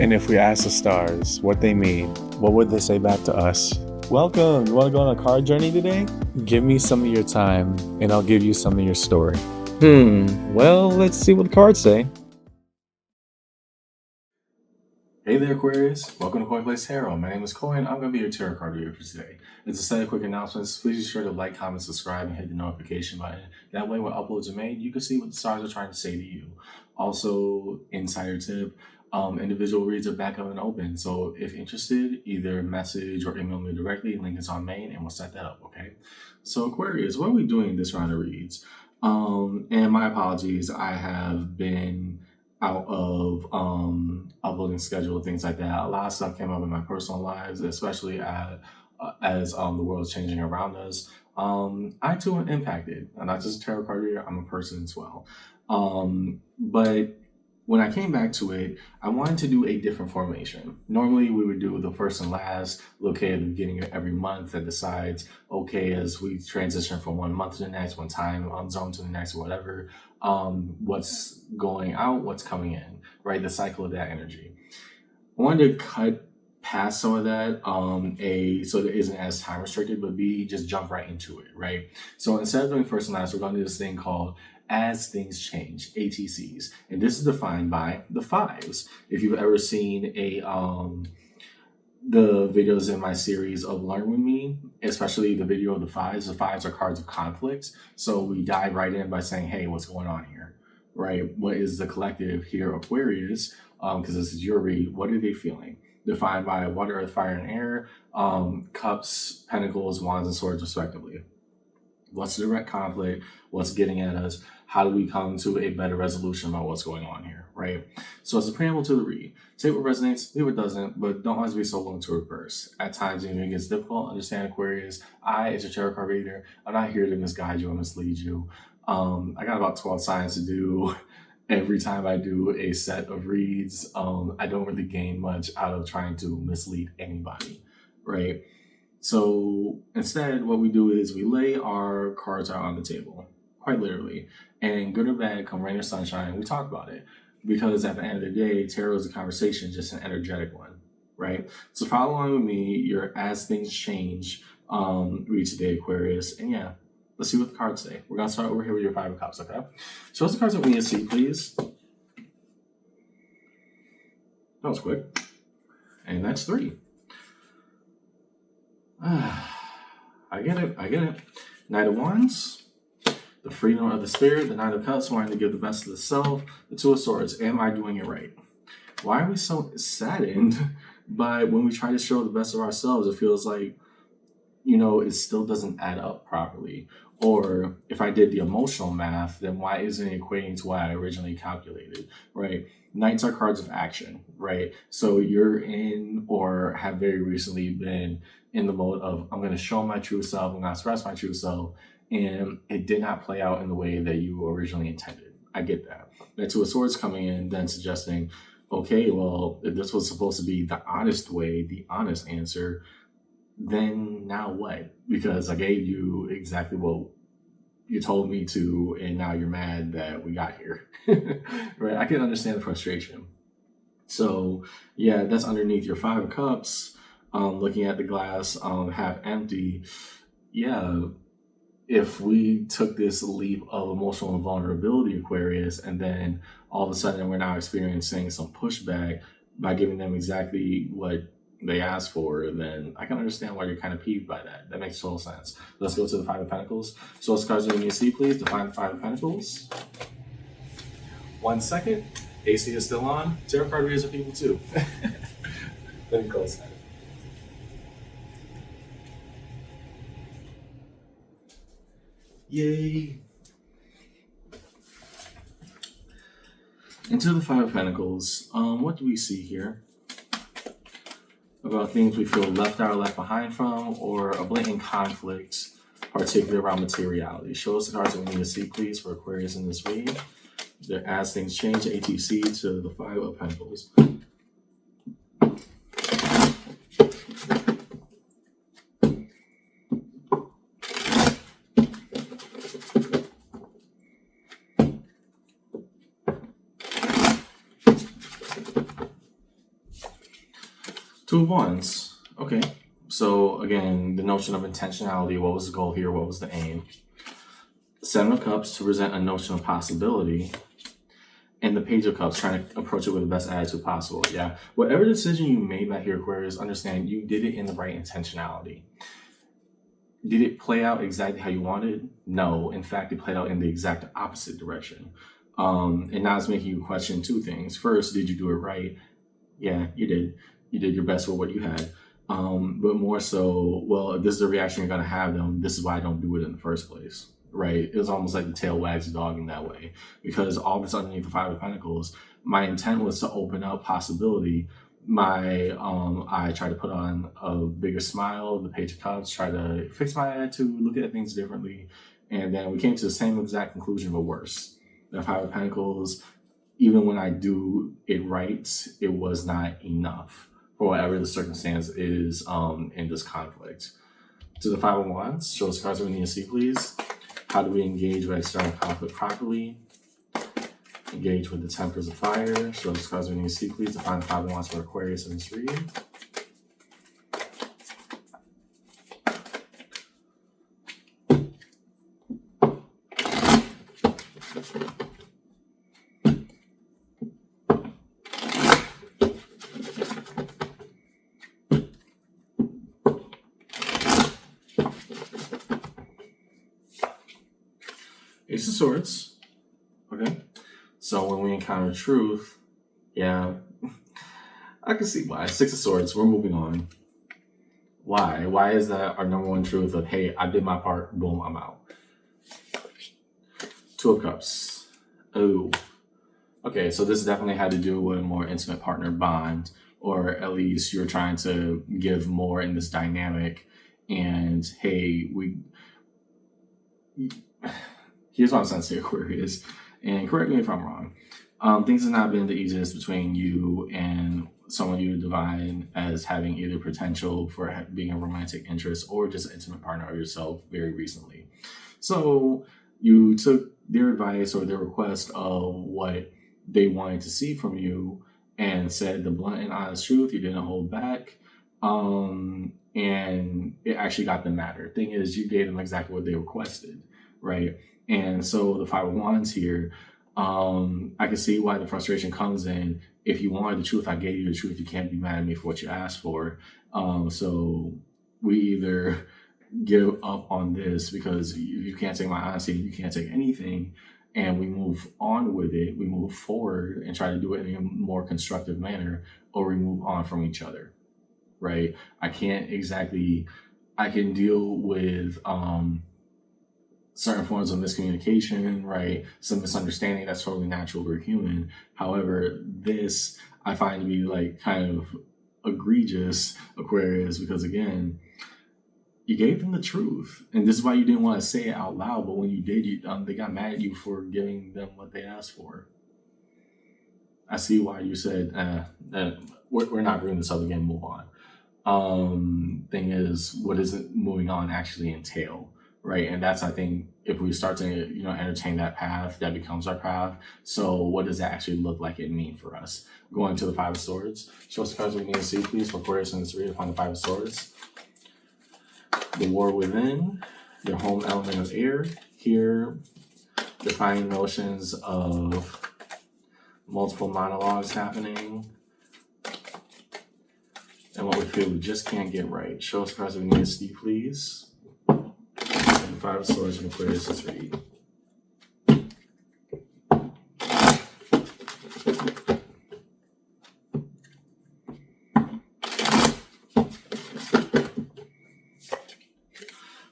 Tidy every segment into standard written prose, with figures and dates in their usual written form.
And if we ask the stars what they mean, what would they say back to us? Welcome! You want to go on a card journey today? Give me some of your time, and I'll give you some of your story. Well, let's see what the cards say. Hey there, Aquarius. Welcome to Coin Place Tarot. My name is Coin. I'm going to be your tarot card reader for today. It's a set of quick announcements. Please be sure to like, comment, subscribe, and hit the notification button. That way, when uploads are made, you can see what the stars are trying to say to you. Also, insider tip, individual reads are back up and open. So if interested, either message or email me directly. Link is on main, and we'll set that up, okay? So Aquarius, what are we doing this round of reads? And my apologies, I have been out of uploading schedule, things like that. A lot of stuff came up in my personal lives, especially as the world's changing around us. I too am impacted. I'm not just a tarot card reader, I'm a person as well. But when I came back to it, I wanted to do a different formation. Normally, we would do the first and last, located at the beginning of every month that decides, okay, as we transition from one month to the next, one time zone to the next, or whatever, what's going out, what's coming in, right? The cycle of that energy. I wanted to cut past some of that, so that it isn't as time restricted, but B, just jump right into it, right? So instead of doing first and last, we're going to do this thing called As Things Change, ATCs. And this is defined by the fives. If you've ever seen the videos in my series of Learn With Me, especially the video of the fives are cards of conflict. So we dive right in by saying, hey, what's going on here, right? What is the collective here, Aquarius? Because this is your read. What are they feeling? Defined by water, earth, fire, and air, cups, pentacles, wands, and swords, respectively. What's the direct conflict? What's getting at us? How do we come to a better resolution about what's going on here, right? So as a preamble to the read, take what resonates, leave what doesn't, but don't always be so willing to reverse. At times, even if it gets difficult, understand, Aquarius, I, as your tarot card reader, I'm not here to misguide you or mislead you. I got about 12 signs to do. Every time I do a set of reads, I don't really gain much out of trying to mislead anybody, right? So instead, what we do is we lay our cards out on the table, quite literally. And good or bad, come rain or sunshine, we talk about it. Because at the end of the day, tarot is a conversation, just an energetic one, right? So follow along with me, your As Things Change read today, Aquarius. And yeah, let's see what the cards say. We're going to start over here with your Five of Cups, okay? Show us the cards that we need to see, please. That was quick. And that's 3. I get it. Knight of Wands, the freedom of the spirit, the Knight of Cups, wanting to give the best of the self, the Two of Swords. Am I doing it right? Why are we so saddened by when we try to show the best of ourselves? It feels like, it still doesn't add up properly. Or if I did the emotional math, then why isn't it equating to what I originally calculated, right? Knights are cards of action, right? So you're in or have very recently been in the mode of, I'm going to show my true self, I'm going to express my true self, and it did not play out in the way that you originally intended. I get that. That Two of Swords coming in, then suggesting, okay, well, if this was supposed to be the honest way, the honest answer, then now what? Because I gave you exactly what you told me to, and now you're mad that we got here. Right? I can understand the frustration. So yeah, that's underneath your Five of Cups, looking at the glass half empty. Yeah, if we took this leap of emotional vulnerability, Aquarius, and then all of a sudden we're now experiencing some pushback by giving them exactly what they asked for, then I can understand why you're kind of peeved by that. That makes total sense. Let's go to the Five of Pentacles. So what's cards that you need to see, please? Define the Five of Pentacles. 1 second. AC is still on. Tarot card readers are people too. Let me close that. Yay. Into the Five of Pentacles. What do we see here? About things we feel left out or left behind from, or a blatant conflict, particularly around materiality. Show us the cards that we need to see, please, for Aquarius in this read. As Things Change, ATC to the Five of Pentacles. Two of Wands. Okay. So again, the notion of intentionality. What was the goal here? What was the aim? Seven of Cups to present a notion of possibility. And the Page of Cups, trying to approach it with the best attitude possible. Yeah. Whatever decision you made back here, Aquarius, understand you did it in the right intentionality. Did it play out exactly how you wanted? No. In fact, it played out in the exact opposite direction. And now it's making you question two things. First, did you do it right? Yeah, you did. You did your best with what you had. But more so, well, if this is the reaction you're going to have, then this is why I don't do it in the first place. Right? It was almost like the tail wags the dog in that way. Because all of a sudden, underneath the Five of Pentacles, my intent was to open up possibility. I tried to put on a bigger smile, the Page of Cups, try to fix my attitude, look at things differently. And then we came to the same exact conclusion, but worse. The Five of Pentacles, even when I do it right, it was not enough for whatever the circumstance is in this conflict. To the Five of Wands, show us cards we need to see, please. How do we engage with external conflict properly? Engage with the Temperance of Fire. Show us cards we need to see, please. Define the Five of Wands for Aquarius in this reading. Ace of Swords. Okay. So when we encounter truth, yeah, I can see why. Six of Swords, we're moving on. Why? Why is that our number one truth of, hey, I did my part, boom, I'm out. Two of Cups. Oh. Okay, so this definitely had to do with a more intimate partner bond, or at least you're trying to give more in this dynamic. And hey, here's what I'm saying to Aquarius, and correct me if I'm wrong. Things have not been the easiest between you and someone you define as having either potential for being a romantic interest or just an intimate partner of yourself very recently. So you took their advice or their request of what they wanted to see from you and said the blunt and honest truth. You didn't hold back. And it actually got them matter. Thing is, you gave them exactly what they requested, right? And so the Five of Wands here, I can see why the frustration comes in. If you wanted the truth, I gave you the truth. You can't be mad at me for what you asked for. So we either give up on this because you can't take my honesty, you can't take anything, and we move on with it. We move forward and try to do it in a more constructive manner, or we move on from each other, right? I can deal with certain forms of miscommunication, right? Some misunderstanding, that's totally natural, we're human. However, this I find to be like kind of egregious, Aquarius, because again, you gave them the truth. And this is why you didn't want to say it out loud, but when you did, they got mad at you for giving them what they asked for. I see why you said, we're not bringing this up again, move on. Thing is, what does it moving on actually entail? Right. And that's, I think, if we start to, entertain that path, that becomes our path. So what does that actually look like and mean for us? Going to the Five of Swords. Show us the cards we need to see, please, for Aquarius in this read upon the Five of Swords. The War Within, your home element of air. Here, defining notions of multiple monologues happening and what we feel we just can't get right. Show us the cards we need to see, please. And the Five of Swords and Aquarius is read.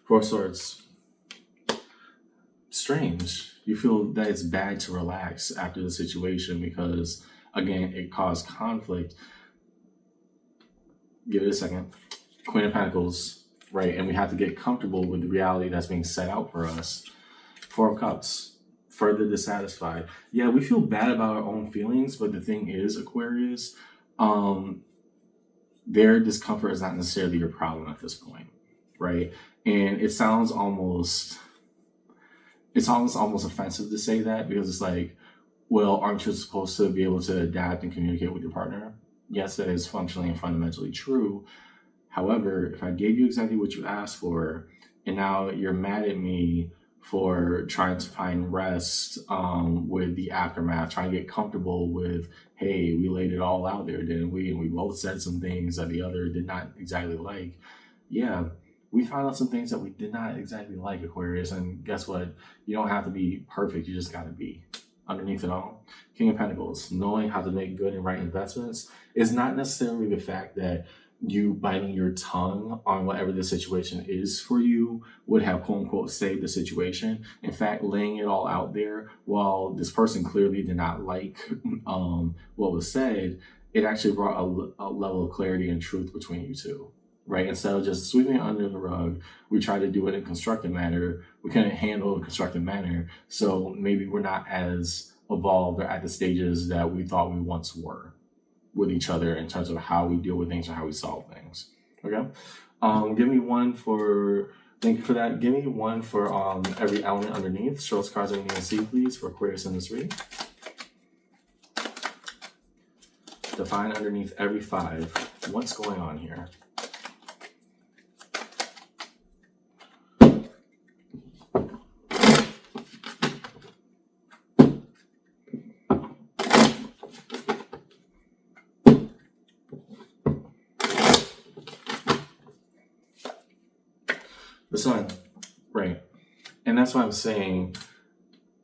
Four of Swords. Strange. You feel that it's bad to relax after the situation because, again, it caused conflict. Give it a second. Queen of Pentacles, right? And we have to get comfortable with the reality that's being set out for us. Four of Cups. Further dissatisfied. Yeah, we feel bad about our own feelings, but the thing is, Aquarius, their discomfort is not necessarily your problem at this point, right? And it sounds almost offensive to say that because it's like, well, aren't you supposed to be able to adapt and communicate with your partner? Yes, that is functionally and fundamentally true. However, if I gave you exactly what you asked for, and now you're mad at me for trying to find rest with the aftermath, trying to get comfortable with, hey, we laid it all out there, didn't we? And we both said some things that the other did not exactly like. Yeah, we found out some things that we did not exactly like, Aquarius. And guess what? You don't have to be perfect. You just got to be. Underneath it all, King of Pentacles, knowing how to make good and right investments is not necessarily the fact that you biting your tongue on whatever the situation is for you would have quote unquote saved the situation. In fact, laying it all out there, while this person clearly did not like what was said, it actually brought a level of clarity and truth between you two. Right? Instead of just sweeping it under the rug, we try to do it in a constructive manner. We couldn't handle a constructive manner. So maybe we're not as evolved or at the stages that we thought we once were with each other in terms of how we deal with things or how we solve things. Okay? Give me one for, thank you for that. Give me one for every element underneath. Show us cards that we need to see, please, for Aquarius in this reading. Define underneath every 5. What's going on here? The Sun, right? And that's why I'm saying,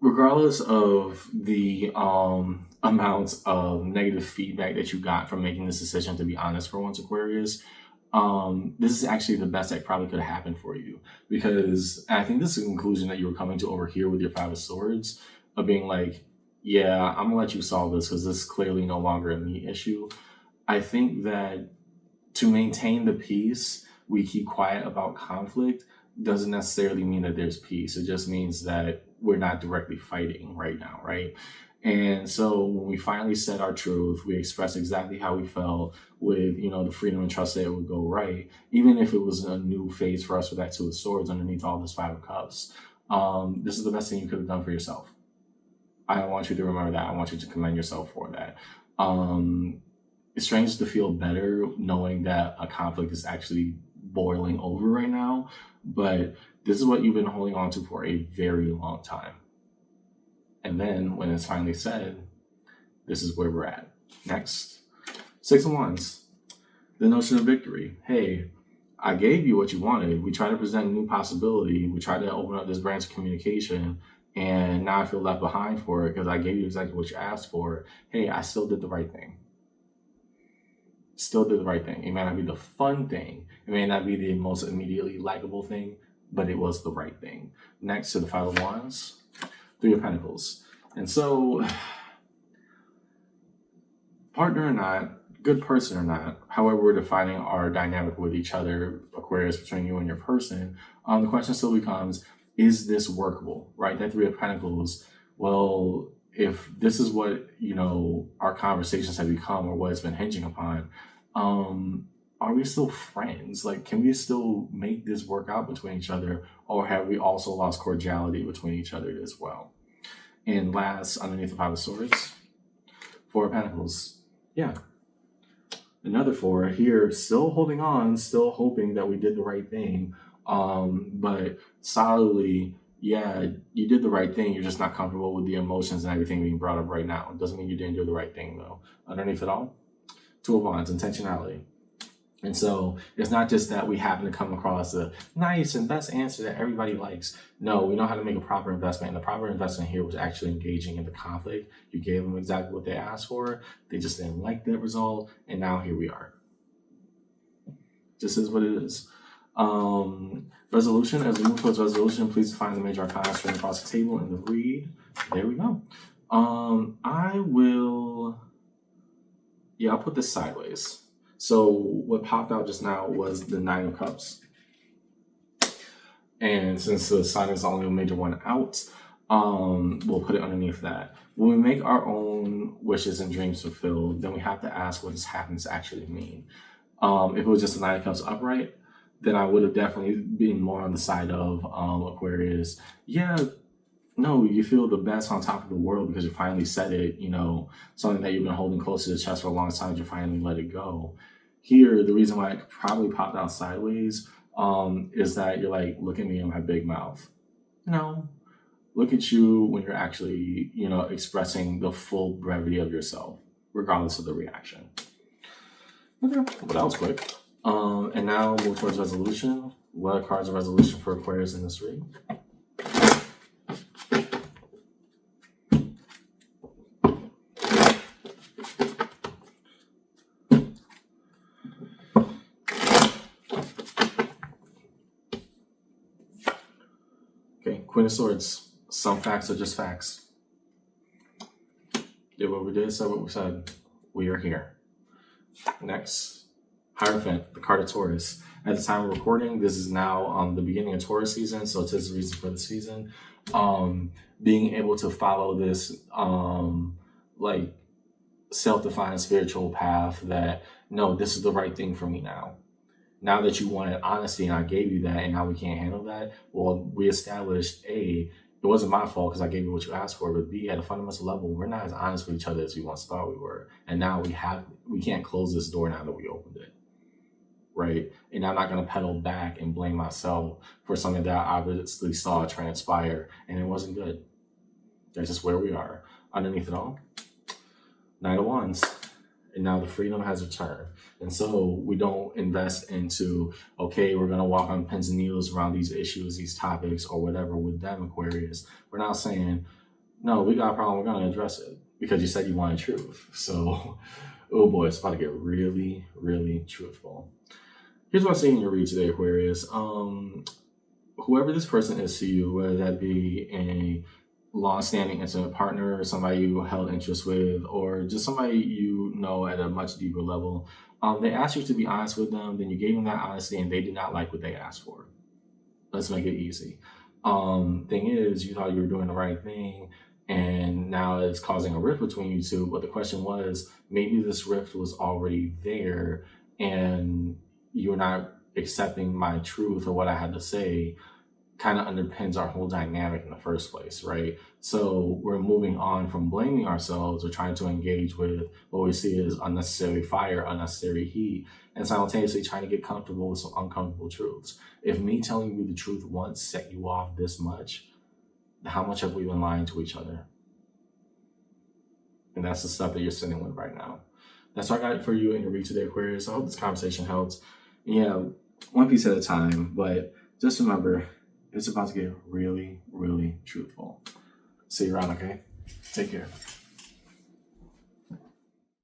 regardless of the amounts of negative feedback that you got from making this decision, to be honest, for once, Aquarius, this is actually the best that probably could have happened for you. Because I think this is the conclusion that you were coming to over here with your 5 of Swords, of being like, yeah, I'm gonna let you solve this because this is clearly no longer a me issue. I think that to maintain the peace, we keep quiet about conflict doesn't necessarily mean that there's peace. It just means that we're not directly fighting right now, right? And so when we finally said our truth, we expressed exactly how we felt with, the freedom and trust that it would go right, even if it was a new phase for us with that 2 of Swords underneath all this 5 of Cups. This is the best thing you could have done for yourself. I want you to remember that. I want you to commend yourself for that. It's strange to feel better knowing that a conflict is actually boiling over right now, but this is what you've been holding on to for a very long time. And then when it's finally said, this is where we're at. Next, 6 of Wands, the notion of victory. Hey, I gave you what you wanted. We tried to present a new possibility. We tried to open up this branch of communication, and now I feel left behind for it because I gave you exactly what you asked for. Hey, I still did the right thing. Still did the right thing. It may not be the fun thing. It may not be the most immediately likable thing, but it was the right thing. Next to the 5 of Wands, 3 of Pentacles. And so, partner or not, good person or not, however we're defining our dynamic with each other, Aquarius, between you and your person, the question still becomes, is this workable, right? That 3 of Pentacles, well, if this is what, our conversations have become or what it's been hinging upon, are we still friends? Like, can we still make this work out between each other, or have we also lost cordiality between each other as well? And last, underneath the 5 of Swords, 4 of Pentacles. Yeah. Another 4 here, still holding on, still hoping that we did the right thing. But solidly, yeah, you did the right thing. You're just not comfortable with the emotions and everything being brought up right now. It doesn't mean you didn't do the right thing, though. Underneath it all, 2 of Wands, intentionality. And so it's not just that we happen to come across a nice and best answer that everybody likes. No, we know how to make a proper investment. And the proper investment here was actually engaging in the conflict. You gave them exactly what they asked for. They just didn't like that result. And now here we are. Just is what it is. Resolution. As we move towards resolution, please define the major arcana straight across the table in the read. There we go. I'll put this sideways. So what popped out just now was the 9 of Cups. And since the sign is the only major one out, we'll put it underneath that. When we make our own wishes and dreams fulfilled, then we have to ask what this happens actually mean. If it was just the 9 of Cups upright, then I would have definitely been more on the side of Aquarius. Yeah, No, you feel the best on top of the world because you finally said it, something that you've been holding close to the chest for a long time, you finally let it go. Here, the reason why it probably popped out sideways is that you're like, look at me and my big mouth. No, look at you when you're actually, expressing the full brevity of yourself, regardless of the reaction. Okay, well, that was quick. And now move towards resolution. What are cards of resolution for Aquarius in this read? Okay, Queen of Swords. Some facts are just facts. Did what we did, said what we said. We are here. Next, Hierophant, the card of Taurus. At the time of recording, this is now the beginning of Taurus season, so it is the reason for the season. Being able to follow this like self-defined spiritual path that, no, this is the right thing for me now. Now that you wanted honesty and I gave you that, and now we can't handle that, well, we established A, it wasn't my fault because I gave you what you asked for, but B, at a fundamental level, we're not as honest with each other as we once thought we were. And now we can't close this door now that we opened it. Right? And I'm not going to pedal back and blame myself for something that I obviously saw transpire and it wasn't good. That's just where we are. Underneath it all, Knight of Wands. And now the freedom has returned. And so we don't invest into, okay, we're going to walk on pins and needles around these issues, these topics, or whatever with them, Aquarius. We're not saying, no, we got a problem, we're going to address it because you said you wanted truth. So, oh boy, it's about to get really, really truthful. Here's what I'm seeing in your read today, Aquarius. Whoever this person is to you, whether that be a long-standing intimate partner, or somebody you held interest with, or just somebody you know at a much deeper level, they asked you to be honest with them, then you gave them that honesty and they did not like what they asked for. Let's make it easy. Thing is, you thought you were doing the right thing and now it's causing a rift between you two, but the question was, maybe this rift was already there and you're not accepting my truth or what I had to say kind of underpins our whole dynamic in the first place, right? So we're moving on from blaming ourselves or trying to engage with what we see as unnecessary fire, unnecessary heat, and simultaneously trying to get comfortable with some uncomfortable truths. If me telling you the truth once set you off this much, how much have we been lying to each other? And that's the stuff that you're sitting with right now. That's what I got for you in your read today, Aquarius. I hope this conversation helps. Yeah, one piece at a time, but just remember, it's about to get really, really truthful. See you around, okay? Take care.